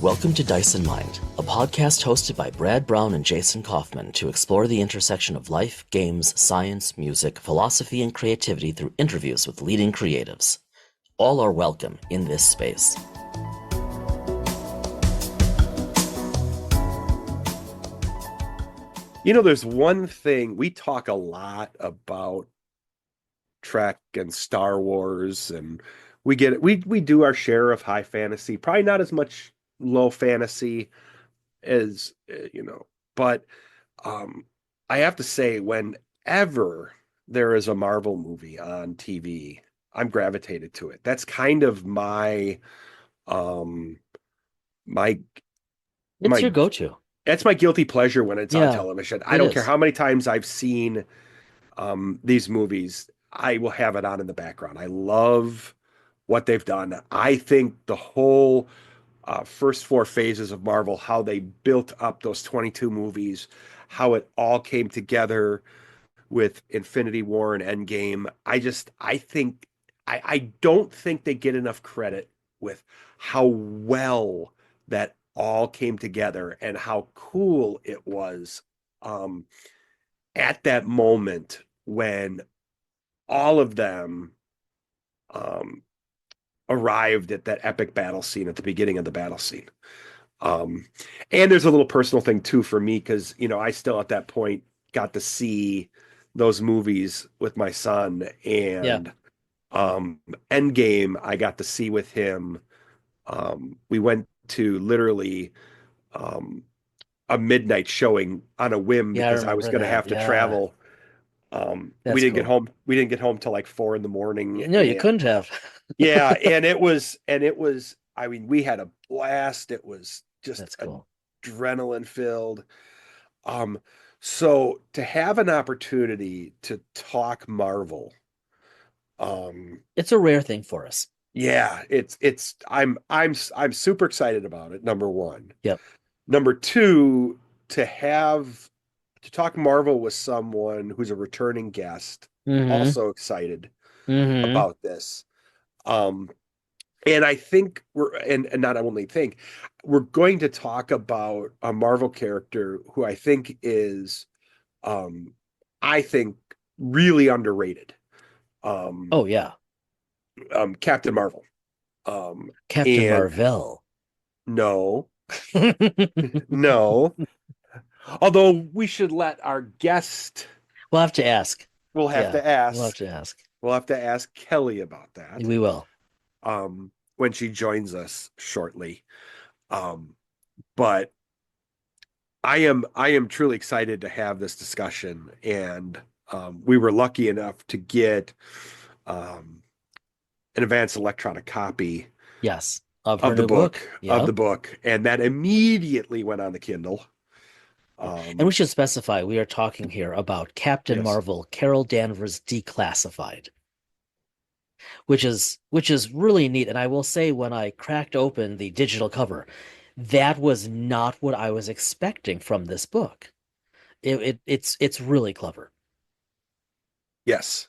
Welcome to Dice and Mind, a podcast hosted by Brad Brown and Jason Kaufman to explore the intersection of life, games, science, music, philosophy, and creativity through interviews with leading creatives. All are welcome in this space. You know, there's one thing, we talk a lot about Trek and Star Wars, and we get it. We do our share of high fantasy, probably not as much low fantasy as but I have to say, whenever there is a Marvel movie on TV, I'm gravitated to it. That's kind of my my It's your my go-to. that's my guilty pleasure when it's on Yeah, television. I it don't care is. how many times I've seen these movies, I will have it on in the background. I love what they've done. I think the whole first four phases of Marvel, how they built up those 22 movies, how it all came together with Infinity War and Endgame. I don't think they get enough credit with how well that all came together and how cool it was um, at that moment when all of them um, arrived at that epic battle scene at the beginning of the battle scene. Um, and there's a little personal thing too for me because, I still at that point got to see those movies with my son, Yeah. and Endgame I got to see with him. We went to literally um, a midnight showing on a whim Yeah, I because I was remember going to that. have to Yeah, travel. We that's didn't get cool. home. We didn't get home till like 4 in the morning, No, you and couldn't have. yeah, and it was. I mean, we had a blast. It was just That's cool. adrenaline filled. Um, so to have an opportunity to talk Marvel, um, It's a rare thing for us. yeah, I'm super excited about it. Number one. Yep. Number two, to talk Marvel with someone who's a returning guest, Mm-hmm. also excited Mm-hmm. about this. Um, and I think and not only think, we're going to talk about a Marvel character who um, I think really underrated. Um, Oh, yeah. Captain Marvel. Um, Captain and Marvel. no, We'll no, although we should let our guest, have to ask. we'll have Yeah, to we'll have ask, to ask. we'll have to ask Kelly about that. We will. When she joins us shortly. Um, but I am truly excited to have this discussion, and we were lucky enough to get um, an advanced electronic copy Yes. Of her new book. of the Yep. book, and that immediately went on the Kindle. And we Um, should specify we are talking here about Captain yes, Marvel, Carol Danvers Declassified, which is really neat. And I will say, when I cracked open the digital cover, that was not what I was expecting from this book. It's really clever. yes.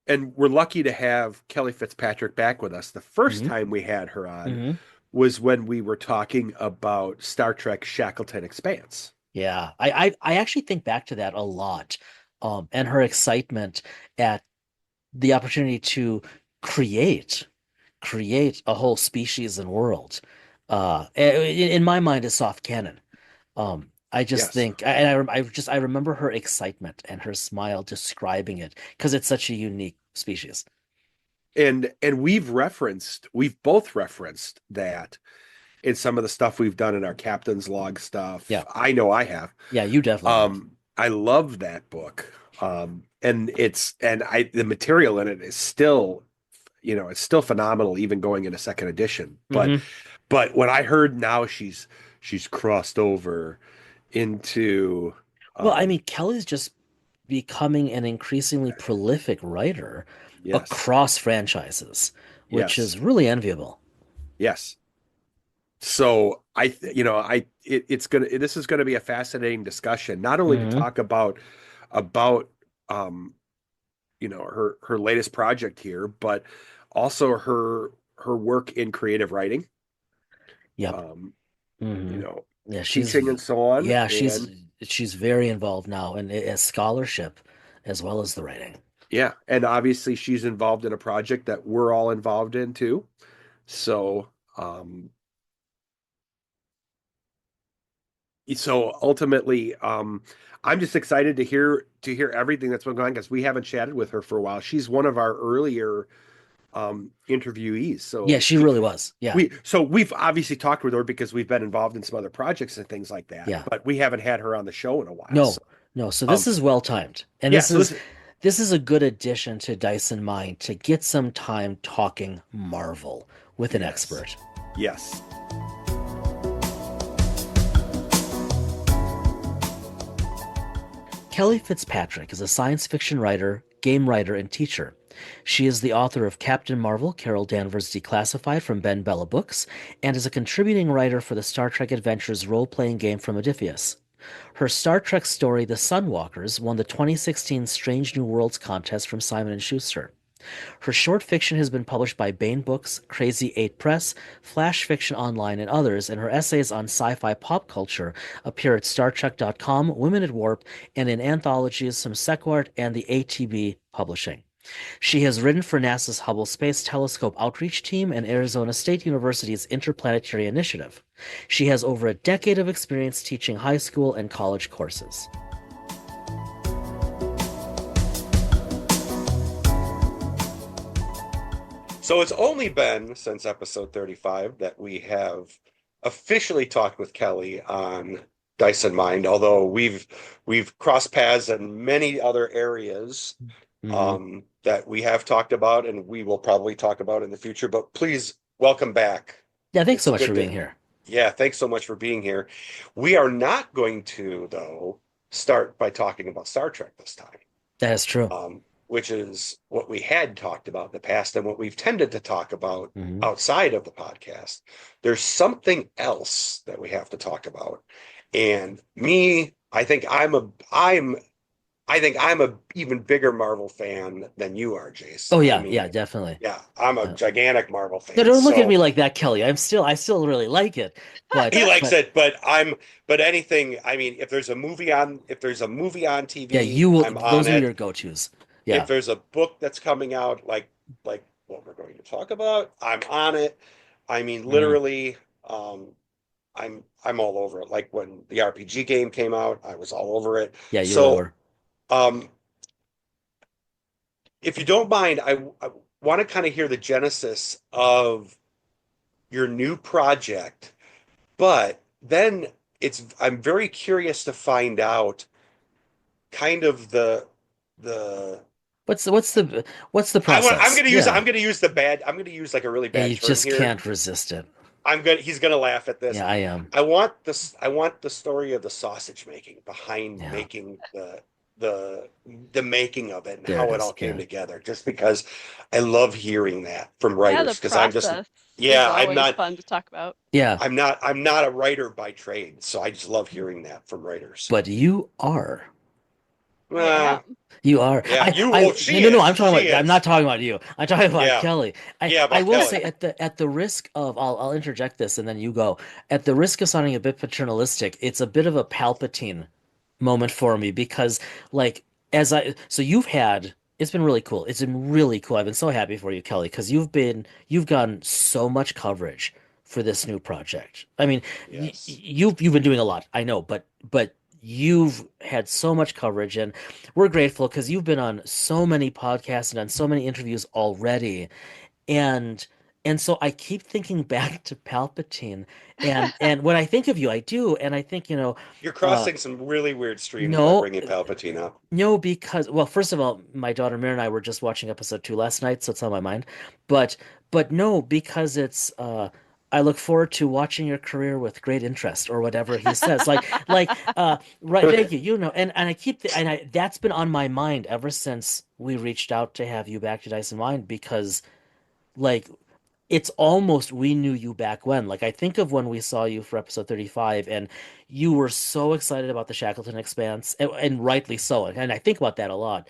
And we're lucky to have Kelli Fitzpatrick back with us. The first Hmm. time we had her on Hmm. was when we were talking about Star Trek Shackleton Expanse. Yeah, I actually think back to that a lot, and her excitement at the opportunity to create create a whole species and world. In my mind, is soft canon. I just Yes. think, and I remember her excitement and her smile describing it because it's such a unique species. And we've both referenced that in some of the stuff we've done in our captain's log stuff. Yeah, I know I have. yeah, you definitely have. I love that book. And the material in it is still, it's still phenomenal, even going into second edition. But Hmm. when I heard now she's crossed over into Well, I um mean, Kelly's just becoming an increasingly prolific writer yes, across franchises, which yes, is really enviable. yes. So this is gonna be a fascinating discussion, not only to Hmm. talk about um her latest project here, but also her work in creative writing, Yep. um, Hmm. Yeah, teaching and so on. yeah, And she's very involved now and as scholarship as well as the writing. yeah, and obviously she's involved in a project that we're all involved in too. So, so ultimately, I'm just excited to hear everything that's been going on because we haven't chatted with her for a while. She's one of our earlier interviewees. Yeah, she really was. Yeah. We've obviously talked with her because we've been involved in some other projects and things like that, Yeah. but we haven't had her on the show in a while. So No, no. So this um is well timed. And yeah, so this this is a good addition to Dyson Mind to get some time talking Marvel with an yes. expert. Yes. Kelli Fitzpatrick is a science fiction writer, game writer, and teacher. She is the author of Captain Marvel, Carol Danvers Declassified from BenBella Books, and is a contributing writer for the Star Trek Adventures role-playing game from Modiphius. Her Star Trek story, The Sunwalkers, won the 2016 Strange New Worlds contest from Simon and Schuster. Her short fiction has been published by Baen Books, Crazy 8 Press, Flash Fiction Online, and others, and her essays on sci-fi pop culture appear at StarTrek.com, Women at Warp, and in anthologies from Sequart and the ATB Publishing. She has written for NASA's Hubble Space Telescope Outreach Team and Arizona State University's Interplanetary Initiative. She has over a decade of experience teaching high school and college courses. So it's only been since episode 35 that we have officially talked with Kelli on Dyson Mind, although we've crossed paths in many other areas Mhm. that we have talked about and we will probably talk about in the future. But please welcome back. Yeah, thanks so It's much for good being to, here. yeah, thanks so much for being here. We are not going to, though, start by talking about Star Trek this time, That is true. which is what we had talked about in the past and what we've tended to talk about Mhm. outside of the podcast. There's something else that we have to talk about. And me, I think I'm a even bigger Marvel fan than you are, Jace. Oh I yeah, yeah, mean, definitely. yeah, I'm a Uh, gigantic Marvel no, fan. don't look at me So like that, Kelly. I still really like it, he likes but it, but anything, I mean, if there's a movie on yeah, TV, you will. I'm on Those are it. your go-tos. If Yeah, there's a book that's coming out like what we're going to talk about, I'm on it. I mean, hmm literally, um, I'm all over it. Like when the RPG game came out, I was all over it. yeah, you really So, were. um, if you don't mind, I want to kind of hear the genesis of your new project, but then I'm very curious to find out kind of the What's the process? Yeah, I'm going to use like a really yeah, bad you term just here. can't resist it. He's going to laugh at this. Yeah, I am. I want the story of the sausage making behind Yeah, making the the making of it and there it how it all is. came Yeah, together just because I love hearing that from Yeah, writers the because I'm just process is yeah, always fun to talk about. yeah. I'm not a writer by trade, so I just love hearing that from writers. But you are. I Uh, am. You are. yeah, No, she no, no. is. I'm talking She about. I'm is. not talking about you. I'm talking about Yeah. Kelly. Yeah, I about will Kelly. say at the risk of, I'll interject this and then you go. At the risk of sounding a bit paternalistic, it's a bit of a Palpatine moment for me because, like, so you've had. It's been really cool. It's been really cool. I've been so happy for you, Kelly, because you've gotten so much coverage for this new project. I mean, Yes. you've been doing a lot. I know, but you've had so much coverage and we're grateful because you've been on so many podcasts and on so many interviews already. And and so I keep thinking back to Palpatine and when I think of you, I do, and I think, You're uh crossing some really weird streams by no, bringing Palpatine up. no, because well, first of all, my daughter Mira and I were just watching episode 2 last night, so it's on my mind. But no, because it's I look forward to watching your career with great interest or whatever he says. Right, thank you. And I keep and I that's been on my mind ever since we reached out to have you back to Dyson Mind because like it's almost we knew you back when. Like I think of when we saw you for episode 35 and you were so excited about the Shackleton Expanse and rightly so. And I think about that a lot.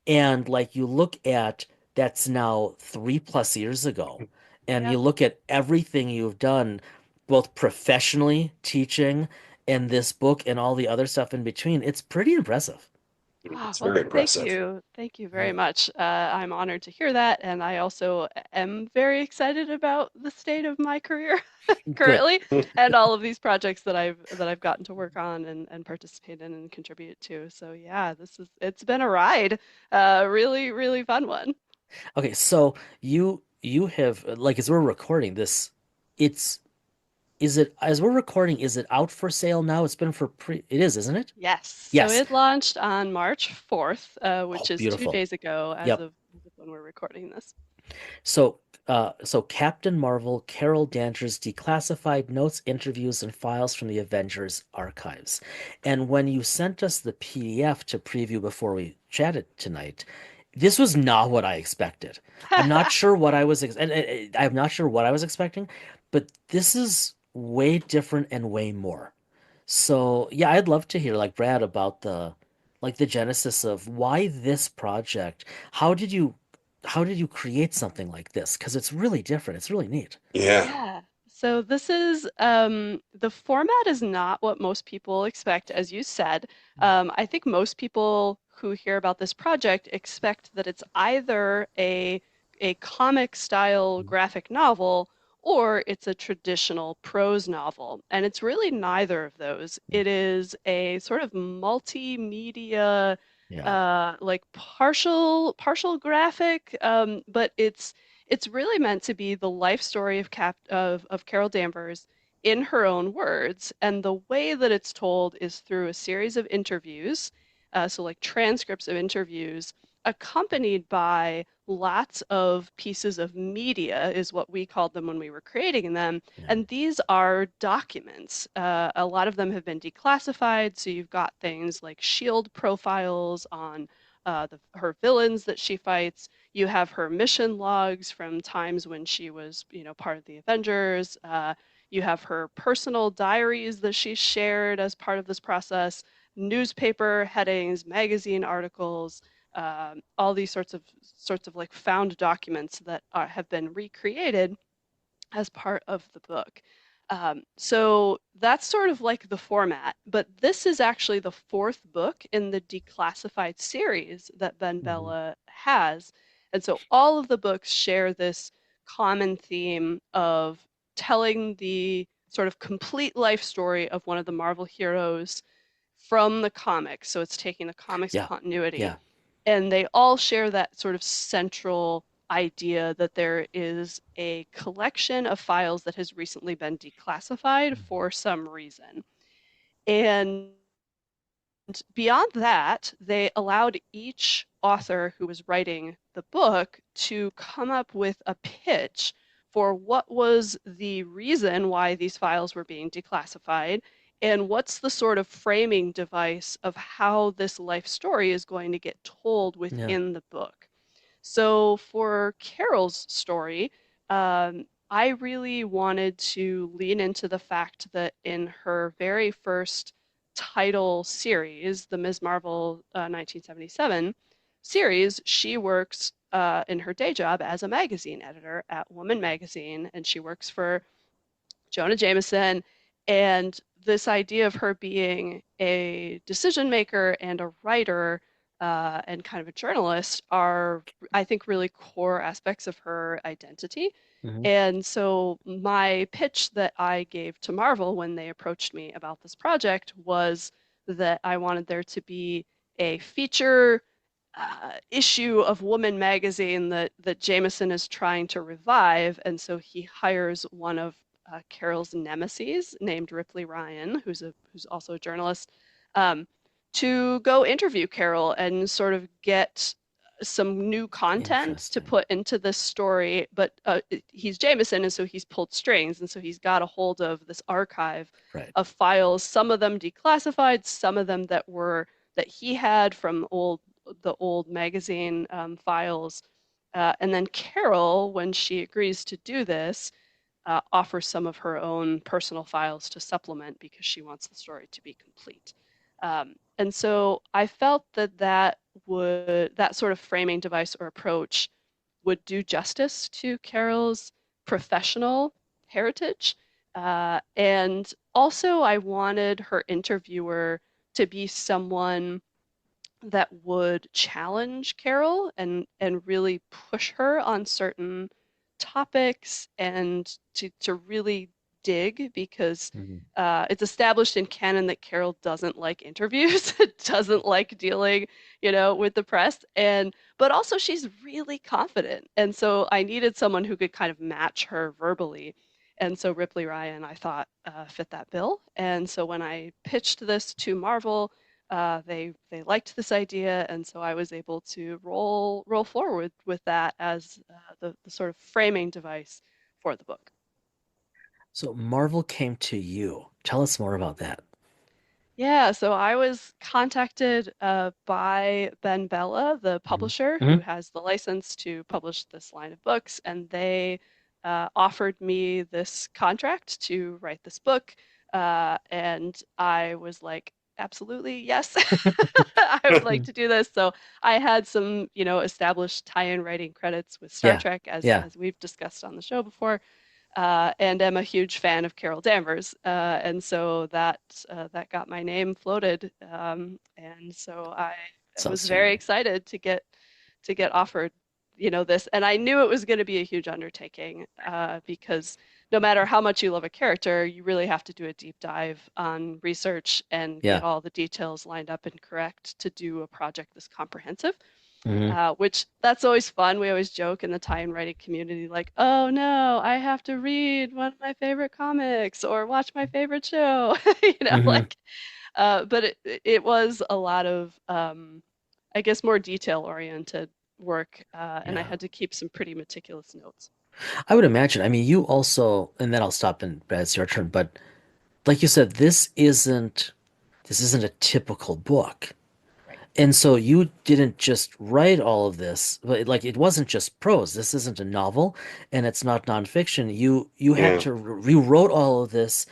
And like you look at that's now 3+ years ago, and you Yep. look at everything you've done, both professionally teaching and this book and all the other stuff in between, it's pretty impressive. Ah, It's well, very thank impressive. you. Thank you very Yeah. much. I'm honored to hear that, and I also am very excited about the state of my career Good. currently and all of these projects that I've gotten to work on and participate in and contribute to. So yeah, it's been a ride. Really, really fun one. Okay, so you have like as we're recording this, it's is it as we're recording, is it out for sale now? It's been for pre it is, isn't it? Yes. So Yes. it launched on March 4th, Oh, which is two beautiful. days ago Yep. as of when we're recording this. So, so Captain Marvel, Carol Danvers declassified notes, interviews, and files from the Avengers archives. And when you sent us the PDF to preview before we chatted tonight, this was not what I expected. I'm not sure what I was, I'm not sure what I was expecting, but this is way different and way more. So, yeah, I'd love to hear, like Brad, about like the genesis of why this project. How did you how did you create something like this? Because it's really different. It's really neat. Yeah. Yeah. So this is the format is not what most people expect, as you said. I think most people who hear about this project expect that it's either a comic style graphic novel or it's a traditional prose novel. And it's really neither of those. It is a sort of multimedia Yeah. like partial graphic, but it's really meant to be the life story of Carol Danvers in her own words, and the way that it's told is through a series of interviews, so like transcripts of interviews, accompanied by lots of pieces of media, is what we called them when we were creating them. Yeah. And these are documents. A lot of them have been declassified, so you've got things like shield profiles on her villains that she fights. You have her mission logs from times when she was, part of the Avengers. You have her personal diaries that she shared as part of this process, newspaper headings, magazine articles, all these sorts of like found documents that have been recreated as part of the book. So that's sort of like the format, but this is actually the fourth book in the Declassified series that Mhm. BenBella has. And so all of the books share this common theme of telling the sort of complete life story of one of the Marvel heroes from the comics. So it's taking the comics Yeah. continuity, Yeah. and they all share that sort of central idea that there is a collection of files that has recently been declassified Mhm. for some reason. And beyond that, they allowed each author who was writing the book to come up with a pitch for what was the reason why these files were being declassified and what's the sort of framing device of how this life story is going to get told Yeah. within the book. So for Carol's story, I really wanted to lean into the fact that in her very first title series, the Ms. Marvel 1977 series, she works in her day job as a magazine editor at Woman Magazine, and she works for Jonah Jameson. And this idea of her being a decision maker and a writer and kind of a journalist are, I think, really core aspects of her identity. Hmm. And so my pitch that I gave to Marvel when they approached me about this project was that I wanted there to be a feature issue of Woman magazine that Jameson is trying to revive, and so he hires one of Carol's nemesis named Ripley Ryan, who's also a journalist, um, to go interview Carol and sort of get some new content to Interesting. put into this story. But he's Jameson, and so he's pulled strings, and so he's got a hold of this archive Right. of files, some of them declassified, some of them that he had from the old magazine files. And then Carol, when she agrees to do this, offers some of her own personal files to supplement because she wants the story to be complete. And so I felt that that sort of framing device or approach would do justice to Carol's professional heritage. And also, I wanted her interviewer to be someone that would challenge Carol and really push her on certain topics and to really dig because Mhm. it's established in canon that Carol doesn't like interviews, doesn't like dealing, with the press, and but also she's really confident, and so I needed someone who could kind of match her verbally. And so Ripley Ryan, I thought, fit that bill. And so when I pitched this to Marvel, they liked this idea, and so I was able to roll forward with that as the sort of framing device for the book. So Marvel came to you. Tell us more about that. Yeah, so I was contacted by BenBella, the Mhm. publisher who Mhm. has the license to publish this line of books, and they offered me this contract to write this book. And I was like, absolutely, yes, I would like to do this. So I had some, established tie-in writing credits with Star Yeah. Trek, as Yeah. as we've discussed on the show before, and am a huge fan of Carol Danvers, and so that got my name floated, and so I So was very outstanding. excited to get offered, this, and I knew it was going to be a huge undertaking because no matter how much you love a character, you really have to do a deep dive on research and get Yeah. all the details lined up and correct to do a project this comprehensive, Hmm. which that's always fun. We always joke in the tie-in writing community, like, "Oh no, I have to read one of my favorite comics or watch my favorite show," Hmm. But it was a lot of, I guess, more detail-oriented work, and I Yeah. had to keep some pretty meticulous notes. I would imagine. I mean, you also, and then I'll stop and it's your turn, but like you said, this isn't a typical book. Right. And so you didn't just write all of this, but like it wasn't just prose. This isn't a novel and it's not nonfiction. You had Yeah. to rewrote all of this.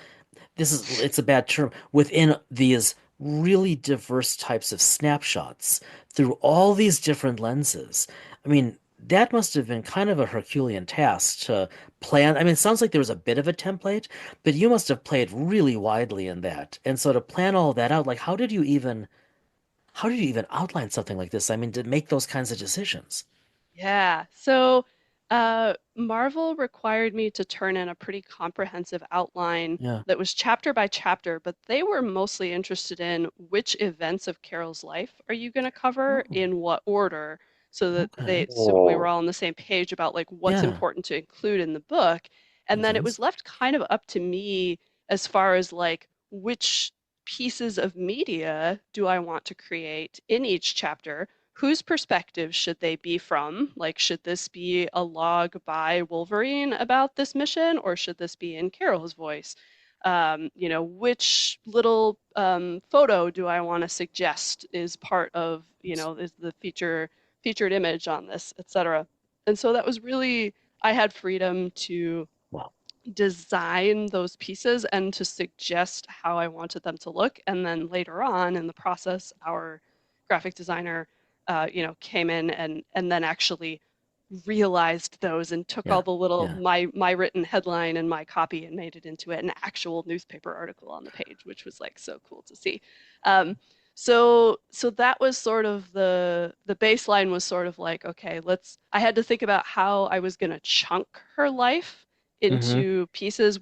It's a bad term, within these really diverse types of snapshots through all these different lenses. I mean, that must have been kind of a Herculean task to plan. I mean, it sounds like there was a bit of a template, but you must have played really widely in that. And so to plan all that out, like how did you even outline something like this? I mean, to make those kinds of decisions. Yeah. So, Marvel required me to turn in a pretty comprehensive outline Yeah. that was chapter by chapter, but they were mostly interested in which events of Carol's life are you going to cover Oh, in what order, so that okay. so we were Oh, all on the same page about like what's Yeah, important to include in the book. And makes then it was sense. left kind of up to me as far as like which pieces of media do I want to create in each chapter, whose perspective should they be from? Like, should this be a log by Wolverine about this mission, or should this be in Carol's voice? Which little photo do I want to suggest is part of, is the featured image on this, etc. And so that was really, I had freedom to Wow. design those pieces and to suggest how I wanted them to look. And then later on in the process, our graphic designer, came in and then actually realized those and took all Yeah. the little Yeah. my written headline and my copy and made it into an actual newspaper article on the page, which was like so cool to see. Um, so that was sort of the baseline was sort of like, okay, I had to think about how I was going to chunk her life Hmm. into pieces.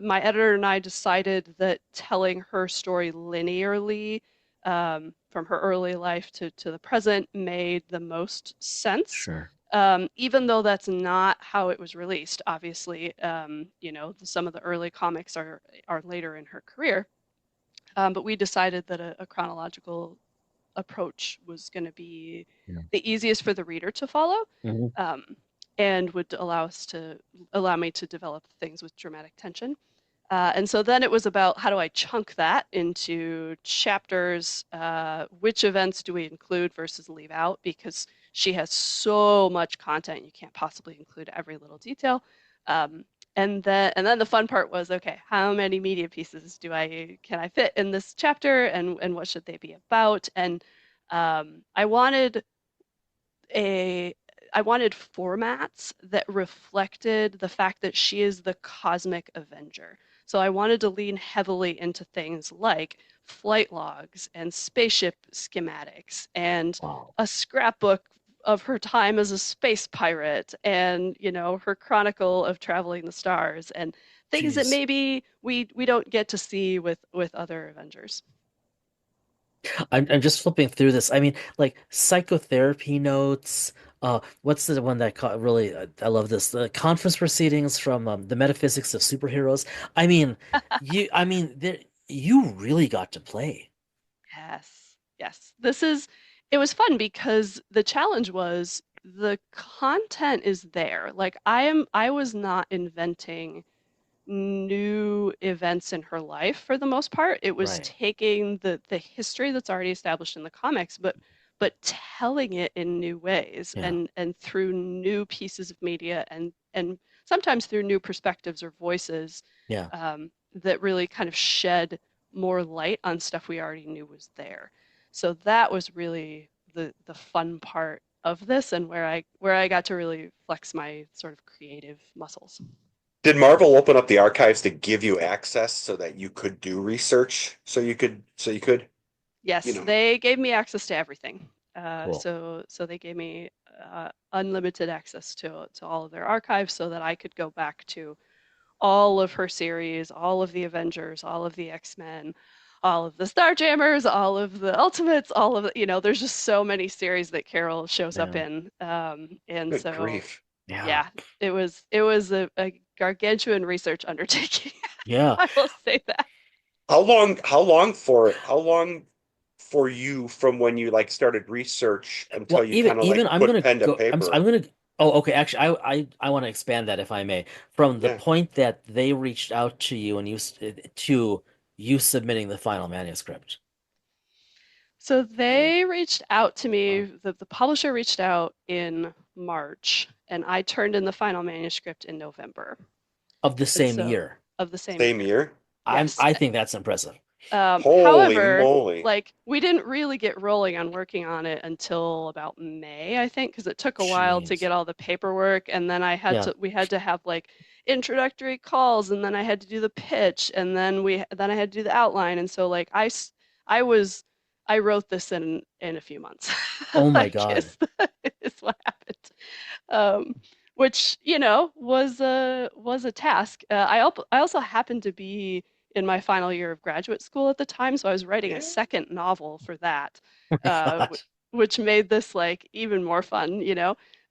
My editor and I decided that telling her story linearly, from her early life to the present, made the most sense. Sure. Even though that's not how it was released, obviously, some of the early comics are later in her career. But we decided that a chronological approach was going to be Yeah. the easiest for the reader to follow, Hmm. um, and would allow me to develop things with dramatic tension. And so then it was about how do I chunk that into chapters? Which events do we include versus leave out? Because she has so much content, you can't possibly include every little detail. Um, And then the fun part was, okay, how many media pieces can I fit in this chapter, and what should they be about? And um, I wanted a I wanted formats that reflected the fact that she is the cosmic avenger. So I wanted to lean heavily into things like flight logs and spaceship schematics and Wow. a scrapbook of her time as a space pirate, and her chronicle of traveling the stars, and things that Jeez. maybe we don't get to see with other Avengers. I'm just flipping through this. I mean, like psychotherapy notes. What's the one that caught really? I love this. The conference proceedings from the metaphysics of superheroes. I mean, there, you really got to play. Yes, yes. It was fun because the challenge was the content is there. Like I was not inventing new events in her life for the most part. It was Right. taking the history that's already established in the comics, but telling it in new ways, Yeah. and through new pieces of media, and sometimes through new perspectives or voices, Yeah. that really kind of shed more light on stuff we already knew was there. So that was really the fun part of this, and where I got to really flex my sort of creative muscles. Did Marvel open up the archives to give you access so that you could do research? So you could, you Yes, know, they gave me access to everything. Cool. So they gave me unlimited access to all of their archives, so that I could go back to all of her series, all of the Avengers, all of the X-Men, all of the Starjammers, all of the Ultimates, all of there's just so many series that Carol shows up Man. in, and good so grief. Yeah. yeah, it was a gargantuan research undertaking. Yeah. I will say that. How long for you from when you like started research until Well, you even kind of even like I'm put gonna pen to go. I'm paper? gonna. Oh, okay. Actually, I want to expand that if I may. From the Yeah. point that they reached out to you and to you submitting the final manuscript. So Mm. they reached out to me, Wow. the publisher reached out in March, and I turned in the final manuscript in November. Of the And same so, year. of the same Same year. year? Yes. I think that's impressive. Holy However, moly. like we didn't really get rolling on working on it until about May, I think, because it took a while to Jeez. get all the paperwork, and then Yeah. we had to have like introductory calls, and then I had to do the pitch, and then I had to do the outline, and so like I was I wrote this in a few months, Oh I my God. guess is what happened. Um, which, was a task. I also happened to be in my final year of graduate school at the time, so I was writing a Yeah. second novel for that, Oh my uh, God. which made this like even more fun.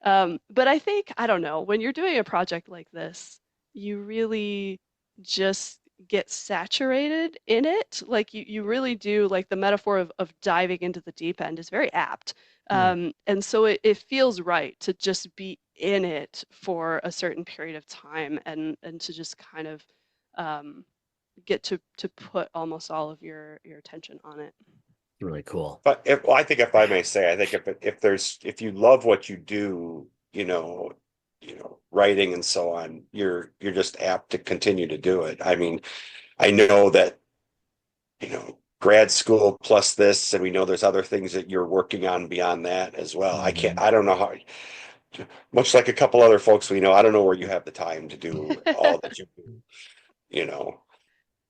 But I think, I don't know, when you're doing a project like this, you really just get saturated in it. Like you really do, like the metaphor of diving into the deep end is very apt. Hmm. And so it feels right to just be in it for a certain period of time, and to just kind of um, get to put almost all of your attention on it. Really cool. But well, I think if I Man. may say, I think if you love what you do, writing and so on, you're just apt to continue to do it. I mean, I know that, grad school plus this, and we know there's other things that you're working on beyond that as well. Mhm. I don't know how, much like a couple other folks we know, I don't know where you have the time to do all that you do, you know.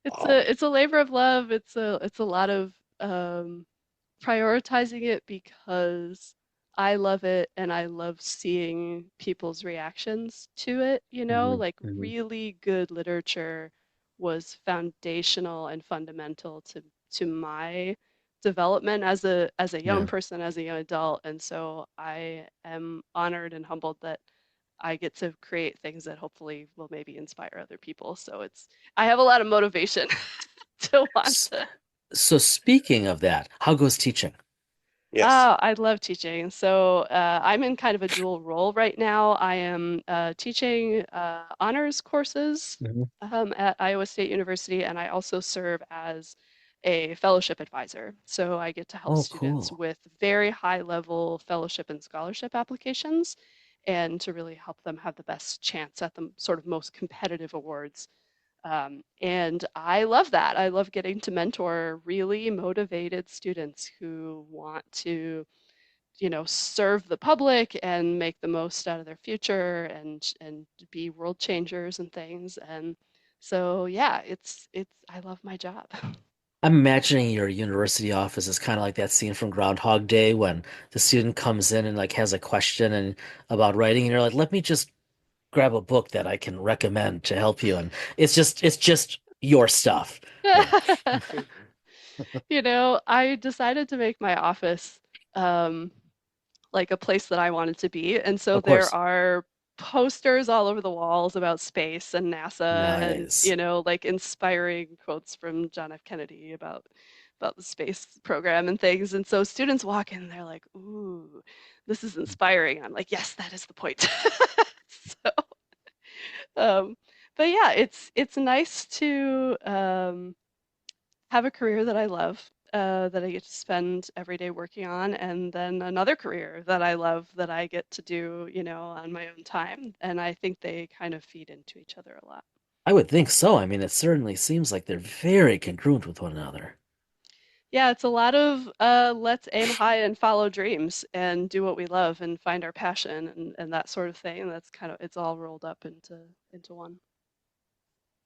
It's Um, a labor of love. It's a lot of prioritizing it because I love it, and I love seeing people's reactions to it. Mhm. Like Mhm. really good literature was foundational and fundamental to my development as a young Yeah. person, as a young adult, and so I am honored and humbled that I get to create things that hopefully will maybe inspire other people. So I have a lot of motivation to want S- to. So speaking of that, how goes teaching? yes. Oh, I love teaching. So I'm in kind of a dual role right now. I am teaching honors courses Mhm. at Iowa State University, and I also serve as a fellowship advisor. So I get to help Oh, students cool. with very high level fellowship and scholarship applications. and to really help them have the best chance at the sort of most competitive awards. And I love that. I love getting to mentor really motivated students who want to, serve the public and make the most out of their future and be world changers and things. And so yeah, it's I love my job. I'm imagining your university office is kind of like that scene from Groundhog Day when the student comes in and like has a question and about writing, and you're like, let me just grab a book that I can recommend to help you. And it's just your stuff. Yeah, I decided to make my office um, like a place that I wanted to be. And so of there course. are posters all over the walls about space and NASA and, Nice. like inspiring quotes from John F. Kennedy about the space program and things. And so students walk in and they're like, "Ooh, this is inspiring." I'm like, "Yes, that is the point." So, um, but yeah, it's nice to have a career that I love, that I get to spend every day working on, and then another career that I love that I get to do, on my own time. And I think they kind of feed into each other a lot. I would think so. I mean, it certainly seems like they're very congruent with one another. Yeah, it's a lot of let's aim high and follow dreams and do what we love and find our passion and that sort of thing. That's kind of it's all rolled up into one.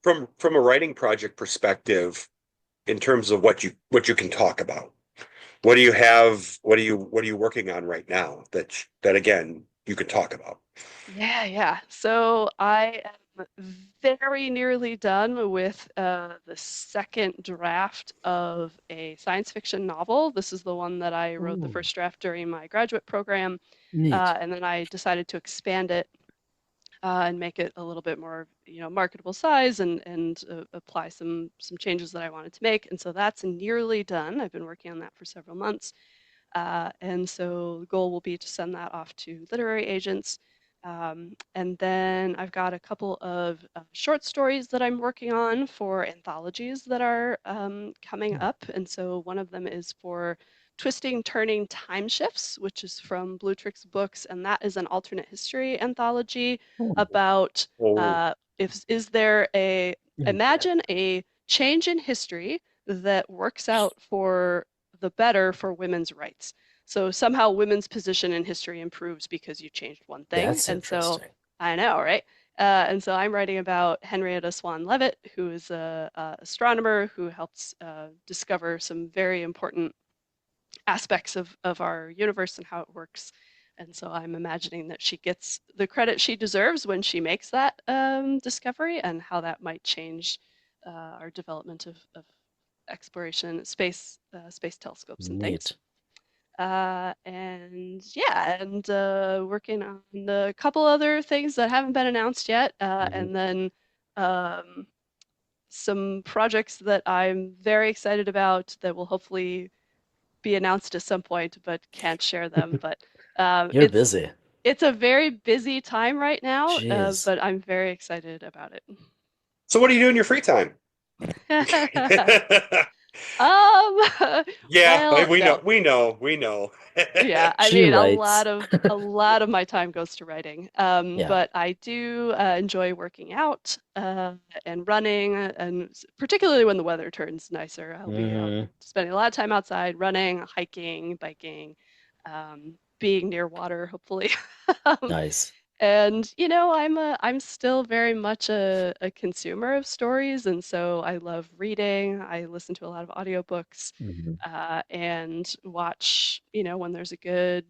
From a writing project perspective, in terms of what you can talk about, what do you have? What are you working on right now that again you can talk about? Yeah, yeah. So I am very nearly done with the second draft of a science fiction novel. This is the one that I wrote the Oh, first draft during my graduate program, neat. and then I decided to expand it and make it a little bit more, marketable size and apply some changes that I wanted to make. And so that's nearly done. I've been working on that for several months. And so the goal will be to send that off to literary agents. And then I've got a couple of short stories that I'm working on for anthologies that are coming up. And so one of them is for Twisting, Turning Time Shifts, which is from Bluetrix Books. And that is an alternate history anthology Oh, about Oh, if is there mhm. imagine a change in history that works out for the better for women's rights. So somehow women's position in history improves because you changed one thing. That's And so interesting. I know, right? And so I'm writing about Henrietta Swan Leavitt, who is a astronomer who helps discover some very important aspects of our universe and how it works. And so I'm imagining that she gets the credit she deserves when she makes that discovery and how that might change our development of exploration, space telescopes and things. Neat. And yeah, and working on a couple other things that haven't been announced yet, Mhm. and then um, some projects that I'm very excited about that will hopefully be announced at some point, but can't share them. But um, You're it's busy. it's a very busy time right now, Jeez. but I'm very excited about so what do you do in your free time? it. Um, Yeah, well, we know, no. we know. Yeah, I She mean, writes. a lot of my time goes to writing. Yeah. But I do enjoy working out and running, and particularly when the weather turns nicer, I'll be out Hmm. spending a lot of time outside, running, hiking, biking, being near water, hopefully. Um, Nice. and I'm still very much a consumer of stories, and so I love reading. I listen to a lot of audiobooks Hmm. and watch, when there's a good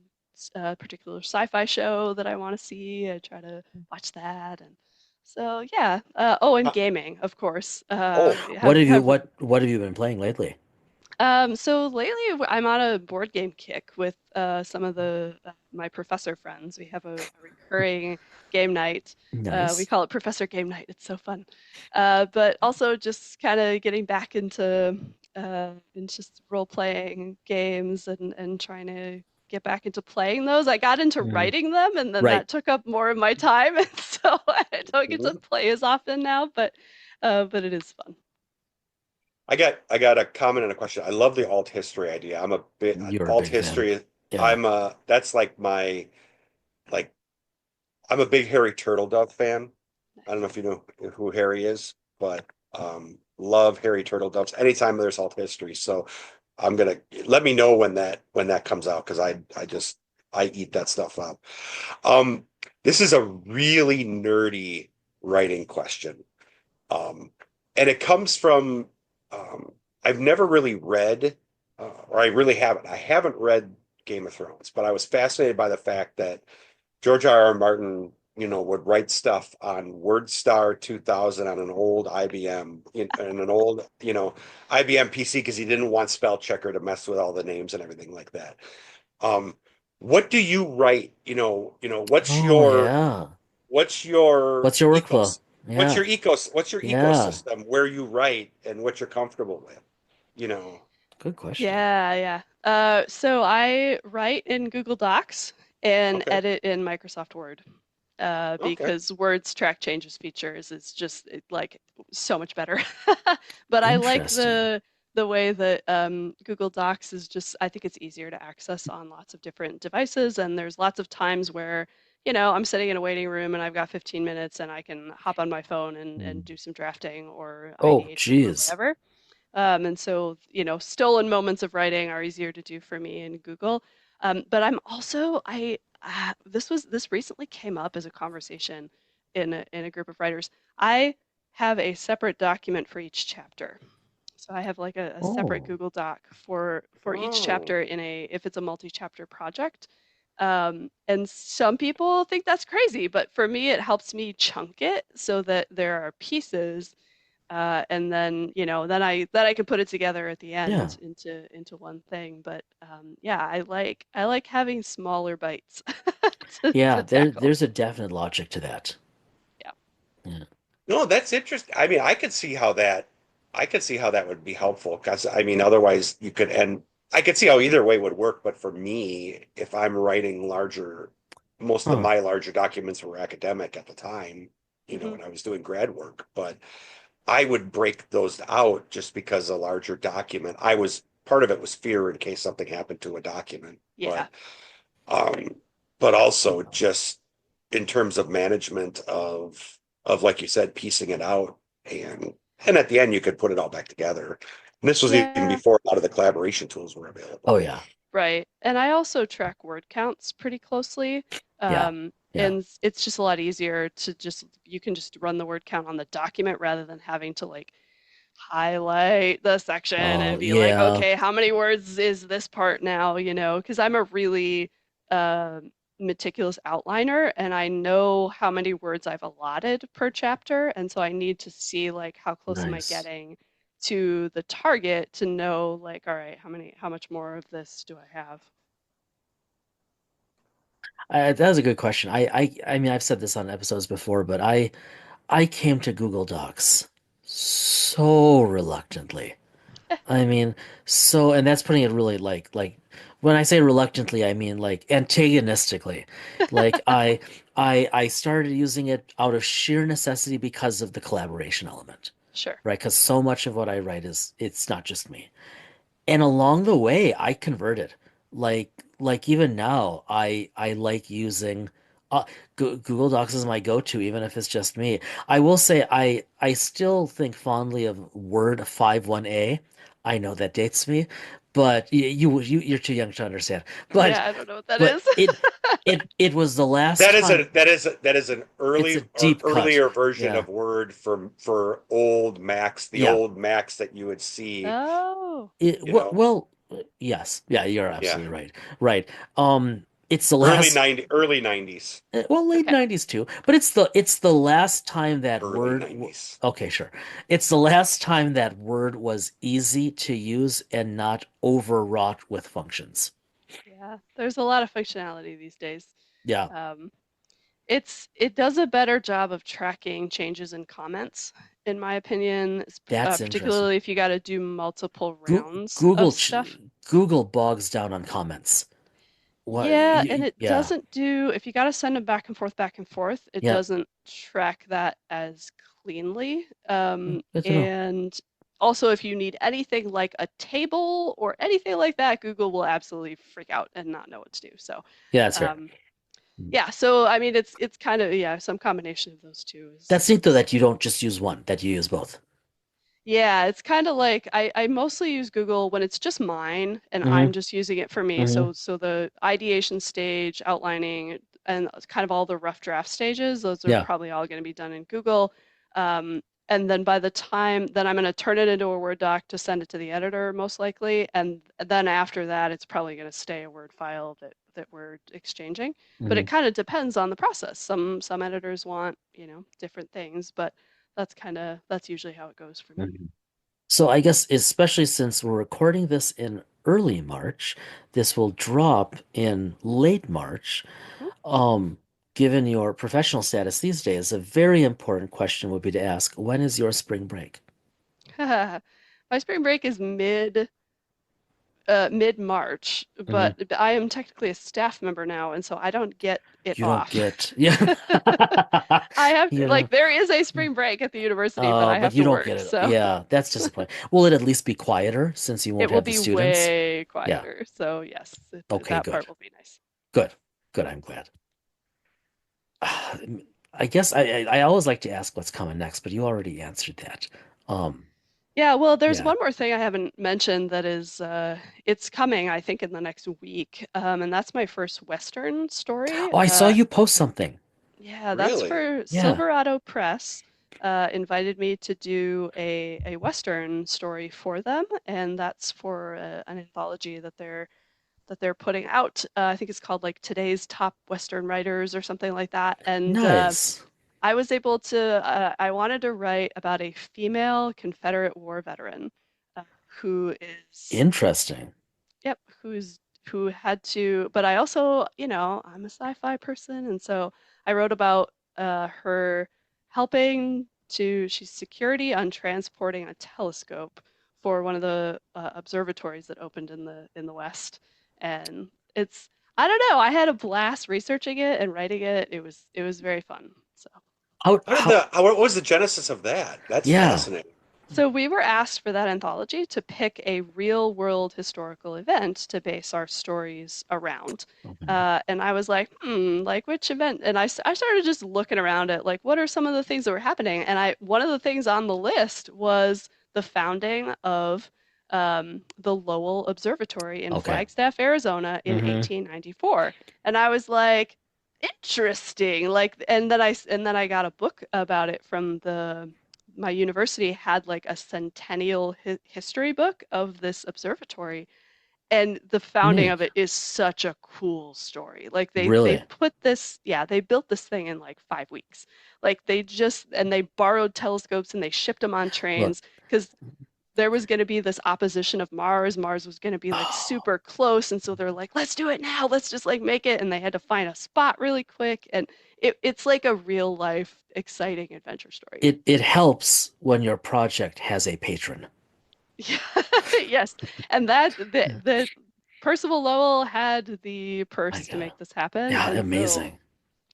particular sci-fi show that I want to see. I try to watch that, and so yeah. Oh, and Uh, gaming, of course. oh, Have have What have you been playing lately? so lately I'm on a board game kick with some of the my professor friends. We have a recurring game night. We Nice. call it Professor Game Night. It's so fun. But also just kind of getting back into just role playing games and trying to get back into playing those. I got into Hmm. writing them, and then Right. that took up more of my time, and so I don't get to play as often now. But it is fun. I got a comment and a question. I love the alt history idea. I'm a bit You're a alt big fan. history. Yeah. That's like my like I'm a big Harry Turtledove fan. I don't know if you know who Harry is, but love Harry Turtledoves anytime there's alt history. So I'm gonna let me know when that comes out because I just I eat that stuff up. Um, this is a really nerdy writing question. Um, and it comes from um, I've never really read, or I really haven't. I haven't read Game of Thrones, but I was fascinated by the fact that George R. R. Martin, would write stuff on WordStar 2000 on an old IBM and an old, IBM PC because he didn't want spell checker to mess with all the names and everything like that. Um, what do you write? Oh yeah. What's your What's your workflow? ecos Yeah. what's your Yeah. ecosystem where you write and what you're comfortable with? You know. Good question. Yeah, yeah. So I write in Google Docs and Okay. edit in Microsoft Word, Okay. because Word's track changes features is just like so much better. But I like Interesting. the way that Google Docs is just, I think it's easier to access on lots of different devices, and there's lots of times where, I'm sitting in a waiting room and I've got 15 minutes and I can hop on my phone and Hmm. do some drafting or Oh, ideating or geez. whatever. And so, stolen moments of writing are easier to do for me in Google. But I'm also, this recently came up as a conversation in a group of writers. I have a separate document for each chapter. So I have like a separate Oh, Google Doc for each Oh. chapter if it's a multi-chapter project. And some people think that's crazy, but for me, it helps me chunk it so that there are pieces, and then then I can put it together at the yeah. end into one thing. But yeah, I like having smaller bites to Yeah, tackle. there's a definite logic to that. Yeah. Yeah. No, that's interesting. I mean, I could see how that would be helpful because I mean, otherwise you could, and I could see how either way would work. But for me, if I'm writing most of Huh. my larger documents were academic at the time, Hmm. when I was doing grad work, but I would break those out just because a larger document, part of it was fear in case something happened to a document, Yeah. um, but also just in terms of management of like you said, piecing it out and at the end you could put it all back together. And this was even Yeah. before a lot of the collaboration tools were available. Oh yeah. Right. And I also track word counts pretty closely. Yeah. Yeah. And it's just a lot easier to you can just run the word count on the document rather than having to like highlight the section Oh and be like, yeah. okay, how many words is this part now? Because I'm a really uh, meticulous outliner and I know how many words I've allotted per chapter. And so I need to see like how close am I Nice. getting to the target to know like, all right, how much more of this do I have? That was a good question. I mean I've said this on episodes before, but I came to Google Docs so reluctantly. I mean, and that's putting it really like when I say reluctantly, I mean like antagonistically. Like I started using it out of sheer necessity because of the collaboration element, Sure. right? Because so much of what I write it's not just me. And along the way, I converted. Like even now, I like using Google Docs is my go-to, even if it's just me. I will say I still think fondly of Word 5.1a. I know that dates me, but you're too young to understand. But Yeah, I don't know what that but is. it was the last time. That is an It's a early or deep cut. earlier version Yeah. of Word for old Macs, the Yeah. old Macs that you would see, Oh, you know. Yes. Yeah, you're Yeah. absolutely right. Right. It's the last Early 90s. well, late okay. 90s too, but it's the last time that Early word 90s. okay, sure. It's the last time that Word was easy to use and not overwrought with functions. Yeah, there's a lot of functionality these days. Yeah, Um, it does a better job of tracking changes in comments, in my opinion, that's interesting. particularly if you got to do multiple Goo- rounds of Google stuff. Google bogs down on comments. What? Yeah, and it Yeah, doesn't do, if you got to send them back and forth, it yeah. doesn't track that as cleanly. Good to know. And also, if you need anything like a table or anything like that, Google will absolutely freak out and not know what to do. So, Yeah, that's fair. um, Yeah, so I mean it's kind of yeah, some combination of those two That's neat though is that you don't just use one, that you use both. yeah, it's kind of like I mostly use Google when it's just mine and I'm Hmm. just using it for me. Hmm. So the ideation stage, outlining, and kind of all the rough draft stages, those are Yeah. probably all going to be done in Google. And then by the time then I'm going to turn it into a Word doc to send it to the editor most likely, and then after that it's probably going to stay a Word file that we're exchanging. But it Hmm. kind of depends on the process. Some editors want, different things, but that's usually how it goes for me. Hmm. So I guess especially since we're recording this in early March, this will drop in late March. Um, Given your professional status these days, a very important question would be to ask, when is your spring break? My spring break is mid March, Hmm. but I am technically a staff member now, and so I don't get it You don't off. get, yeah. I have to You like know, there is a spring break at the university, but I but have you to don't get work, it. so Yeah, that's disappointing. Will it at least be quieter since you it won't will have the be students? way Yeah. quieter. So yes, Okay, that good. part will be nice. Good. Good. I'm glad. I guess I always like to ask what's coming next, but you already answered that. Um, Yeah, well, there's yeah. one more thing I haven't mentioned that is it's coming, I think, in the next week, and that's my first Western story. Oh, I saw you post something. Yeah, that's Really? for Yeah. Silverado Press. Invited me to do a Western story for them, and that's for an anthology that they're putting out. I think it's called like Today's Top Western Writers or something like that. And Nice. I was able to. I wanted to write about a female Confederate War veteran uh, who is Interesting. Yep, who had to, but I also, I'm a sci-fi person, and so I wrote about her helping she's security on transporting a telescope for one of the observatories that opened in the West. And I don't know, I had a blast researching it and writing it. It was very fun. So. What was the genesis of that? That's Yeah. fascinating. So we were asked for that anthology to pick a real world historical event to base our stories around. Okay. And I was like, like which event? And I started just looking around at like, what are some of the things that were happening? And one of the things on the list was the founding of the Lowell Observatory in Okay. Flagstaff, Arizona in Hmm. 1894. And I was like, interesting. Like, and then I got a book about it from my university had like a centennial history book of this observatory, and the founding of Neat. it is such a cool story. Like they Really. put this, yeah, they built this thing in like 5 weeks. Like they borrowed telescopes and they shipped them on Look. trains because there was going to be this opposition of Mars. Mars was going to be like super close. And so they're like, let's do it now. Let's just like make it. And they had to find a spot really quick. And it's like a real life, exciting adventure story. It helps when your project has a patron. Yeah, yes. And the Percival Lowell had the I purse to got make this happen. Yeah, And so amazing.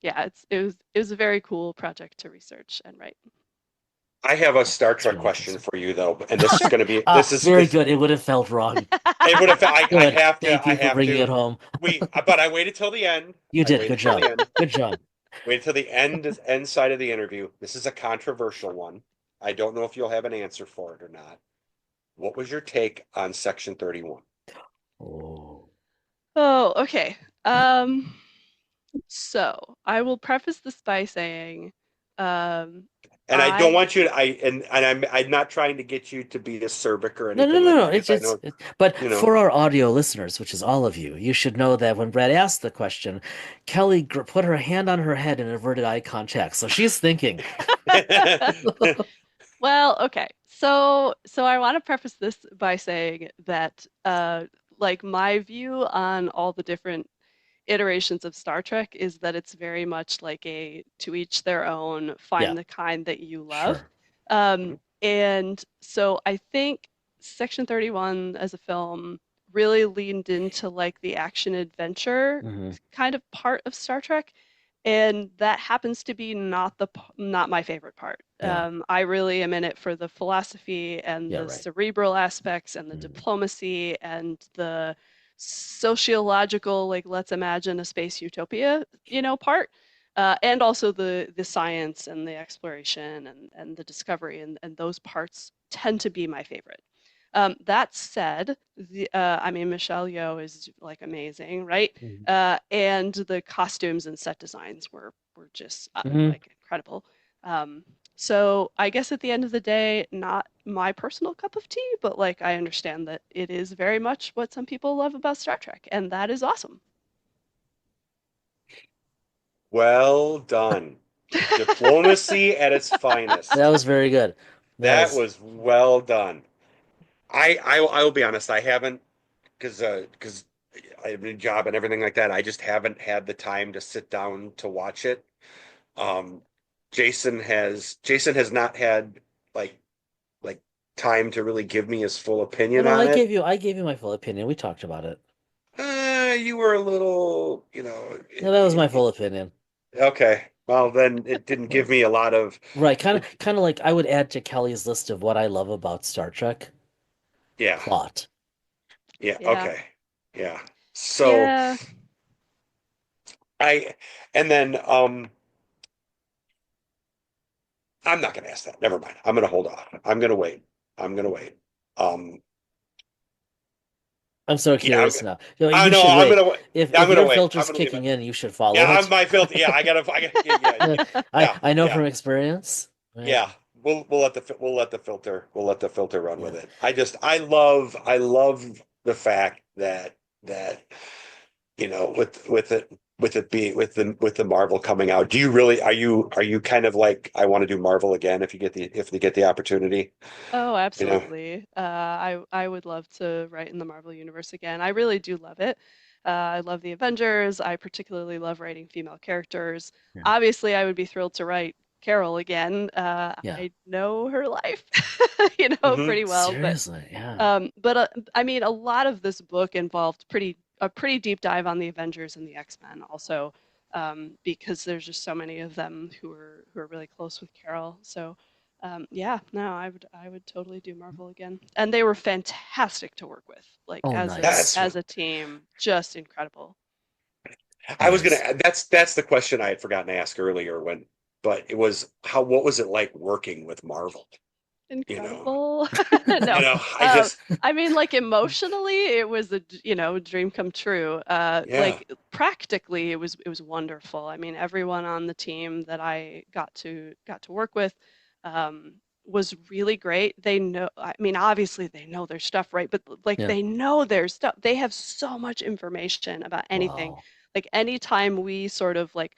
yeah, it was a very cool project to research and write. I have a Star It's Trek really question impressive. for you though, and this is Sure. going to be Ah, very good. It would have felt wrong. it would have I Good. have to Thank you for bringing it home. but I waited till the end. You I did. Good waited till the job. end. Good job. Waited till the end side of the interview. This is a controversial one. I don't know if you'll have an answer for it or not. What was your take on Section 31? Oh. Oh, okay. Um, so I will preface this by saying, um, And I don't I want you to I'm not trying to get you to be acerbic or No, no, anything no, like no. that because I know, But you know. for our audio listeners, which is all of you, you should know that when Brad asked the question, Kelly put her hand on her head in averted eye contact. So she's thinking. well, okay. So I want to preface this by saying that like my view on all the different iterations of Star Trek is that it's very much like a to each their own, Yeah, find the kind that you love. sure. And so I think Section 31 as a film really leaned into like the action adventure Hmm. kind of part of Star Trek. And that happens to be not my favorite part. Yeah, I really am in it for the philosophy and yeah, the right. cerebral aspects and the Mhm. diplomacy and the sociological, like let's imagine a space utopia, part, and also the science and the exploration and the discovery and those parts tend to be my favorite. That said, I mean, Michelle Yeoh is like amazing, right? Mhm. And the costumes and set designs were just Mhm. like incredible. Um, so I guess at the end of the day, not my personal cup of tea, but like I understand that it is very much what some people love about Star Trek, and that is awesome. Well done. Diplomacy at its That finest. was very good. That That was was well done. I will be honest, I haven't because I have a job and everything like that. I just haven't had the time to sit down to watch it. Um, Jason has not had like like time to really give me his full no, opinion no, on it. I gave you my full opinion. We talked about it. You were a little, No, that was my full opinion. okay. Well, then it didn't give me a lot of Right, it. kind of like I would add to Kelly's list of what I love about Star Trek, Yeah, plot. yeah, Yeah. okay, yeah. So Yeah. I, and then I'm not going to ask that. Never mind. I'm going to hold off. I'm going to wait. I'm going to wait. Um, I'm so yeah, curious now. You know, I you know. should I'm wait. gonna wait. Yeah, I'm If gonna your wait. I'm filter's gonna leave kicking it. in, you should Yeah, follow I'm it. my filter. Yeah, yeah, yeah, yeah, I know yeah. from experience. Yeah. Yeah. We'll let the filter run Yeah. with it. I love the fact that with it being with the Marvel coming out. Do you really are you kind of like I want to do Marvel again if they get the opportunity? Oh, You know? absolutely. I would love to write in the Marvel universe again. I really do love it. I love the Avengers. I particularly love writing female characters. Yeah. Obviously, I would be thrilled to write Carol again. Yeah. I know her life, Hmm. pretty well, Seriously. Yeah. but I mean, a lot of this book involved a pretty deep dive on the Avengers and the X-Men also, because there's just so many of them who are really close with Carol. So, yeah, no, I would totally do Marvel again, and they were fantastic to work with, like Oh, nice. That's as a team, just incredible. I was Nice. gonna that's the question I had forgotten to ask earlier but it was how what was it like working with Marvel? You know, Incredible. No, I just I mean, like emotionally, it was a dream come true. yeah. Like practically, it was wonderful. I mean, everyone on the team that I got to work with um, was really great. They know, I mean, obviously they know their stuff, right? But like Yeah. they know their stuff. They have so much information about anything. Wow. Like anytime we sort of like